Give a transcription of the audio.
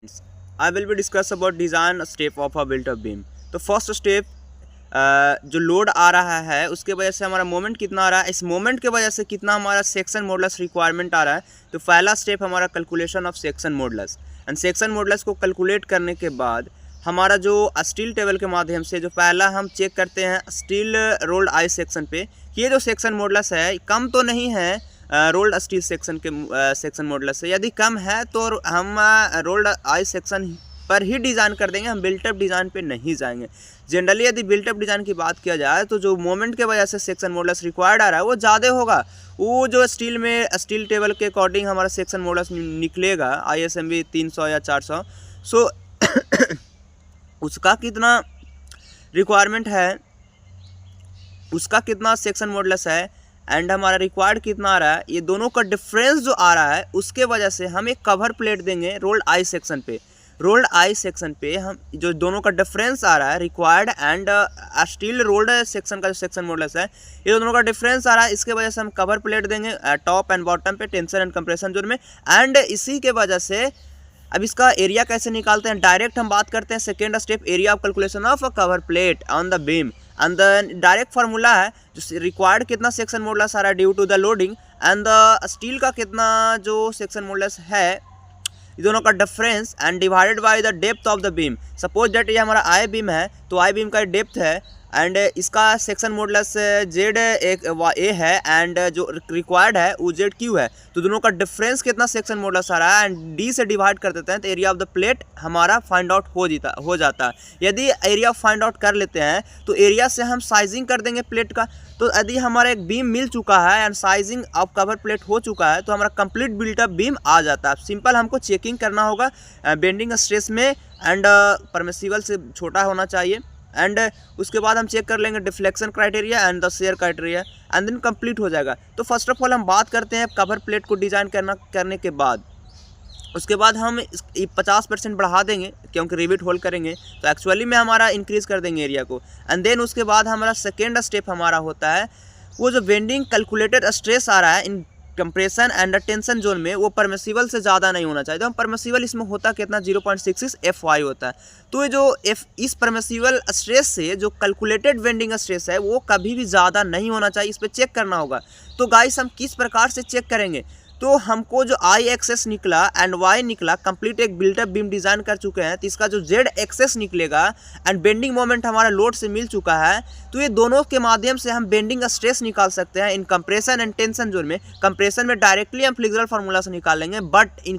I will be discuss about design step of a built up beam. तो first step जो load आ रहा है उसके वजह से हमारा मोमेंट कितना आ रहा है, इस मोमेंट के वजह से कितना हमारा सेक्शन मॉडुलस रिक्वायरमेंट आ रहा है। तो पहला स्टेप हमारा calculation of section modulus and section modulus को कैलकुलेट करने के बाद हमारा जो स्टील टेबल के माध्यम से जो पहला हम चेक करते हैं स्टील रोल्ड आई सेक्शन पे कि ये जो सेक्शन मॉडुलस है कम तो नहीं है रोल्ड स्टील सेक्शन के सेक्शन मॉडुलस से। यदि कम है तो हम रोल्ड आई सेक्शन पर ही डिज़ाइन कर देंगे, हम बिल्टअप डिज़ाइन पे नहीं जाएंगे। जनरली यदि बिल्टअप डिज़ाइन की बात किया जाए तो जो मोमेंट के वजह से सेक्शन मॉडुलस रिक्वायर्ड आ रहा है वो ज़्यादा होगा। वो जो स्टील में स्टील टेबल के अकॉर्डिंग हमारा सेक्शन मॉडुलस निकलेगा ISMB 300 या 400। सो उसका कितना रिक्वायरमेंट है, उसका कितना सेक्शन मॉडुलस है एंड हमारा रिक्वायर्ड कितना आ रहा है, ये दोनों का डिफरेंस जो आ रहा है उसके वजह से हम एक कवर प्लेट देंगे रोल्ड आई सेक्शन पे। रोल्ड आई सेक्शन पे हम जो दोनों का डिफरेंस आ रहा है required and steel rolled section का जो सेक्शन मॉडुलस है ये दोनों का डिफरेंस आ रहा है, इसके वजह से हम कवर प्लेट देंगे टॉप एंड बॉटम पे टेंशन एंड कंप्रेशन जोन में। एंड इसी के वजह से अब इसका एरिया कैसे निकालते हैं, डायरेक्ट हम बात करते हैं second step area of calculation of a cover plate on the beam and the direct formula है जो रिक्वायर्ड कितना सेक्शन मॉडुलस आ रहा है due to the loading and the steel का कितना जो सेक्शन मॉडुलस है, ये दोनों का difference and divided by the depth of the beam. Suppose that ये हमारा आई बीम है तो आई बीम का डेप्थ है एंड इसका सेक्शन मॉडुलस जेड एक ए है एंड जो रिक्वायर्ड है वो जेड क्यू है। तो दोनों का डिफरेंस कितना सेक्शन मॉडुलस आ रहा है एंड डी से डिवाइड कर देते हैं तो एरिया ऑफ द प्लेट हमारा फाइंड आउट हो जाता है। यदि एरिया फाइंड आउट कर लेते हैं तो एरिया से हम साइजिंग कर देंगे प्लेट का। तो यदि हमारा एक बीम मिल चुका है and sizing of cover plate हो चुका है तो हमारा कंप्लीट बिल्टअप बीम आ जाता है। सिंपल हमको चेकिंग करना होगा बेंडिंग स्ट्रेस में एंड परमिसिबल से छोटा होना चाहिए एंड उसके बाद हम चेक कर लेंगे deflection criteria and the shear criteria and then complete हो जाएगा। तो फर्स्ट ऑफ ऑल हम बात करते हैं कवर प्लेट को डिज़ाइन करने के बाद उसके बाद हम 50% बढ़ा देंगे क्योंकि रिविट होल करेंगे तो एक्चुअली में हमारा इंक्रीज़ कर देंगे एरिया को। एंड देन उसके बाद हमारा सेकेंड स्टेप हमारा होता है वो जो बेंडिंग कैलकुलेटेड स्ट्रेस आ रहा है इन कंप्रेशन एंड टेंशन जोन में वो परमिसिबल से ज़्यादा नहीं होना चाहिए। तो हम परमिसिबल इसमें होता कितना 0.66 FY होता है। तो ये जो इस परमिसिबल स्ट्रेस से जो कैलकुलेटेड बेंडिंग स्ट्रेस है वो कभी भी ज़्यादा नहीं होना चाहिए, इस पर चेक करना होगा। तो गाइस हम किस प्रकार से चेक करेंगे, तो हमको जो आई एक्सेस निकला एंड वाई निकला कंप्लीट एक बिल्टअप बीम डिज़ाइन कर चुके हैं तो इसका जो जेड एक्सेस निकलेगा एंड बेंडिंग मोमेंट हमारा लोड से मिल चुका है तो ये दोनों के माध्यम से हम बेंडिंग स्ट्रेस निकाल सकते हैं इन कंप्रेशन एंड टेंशन जोन में। कंप्रेशन में डायरेक्टली हम फ्लेक्सुरल फार्मूला से निकाल लेंगे बट इन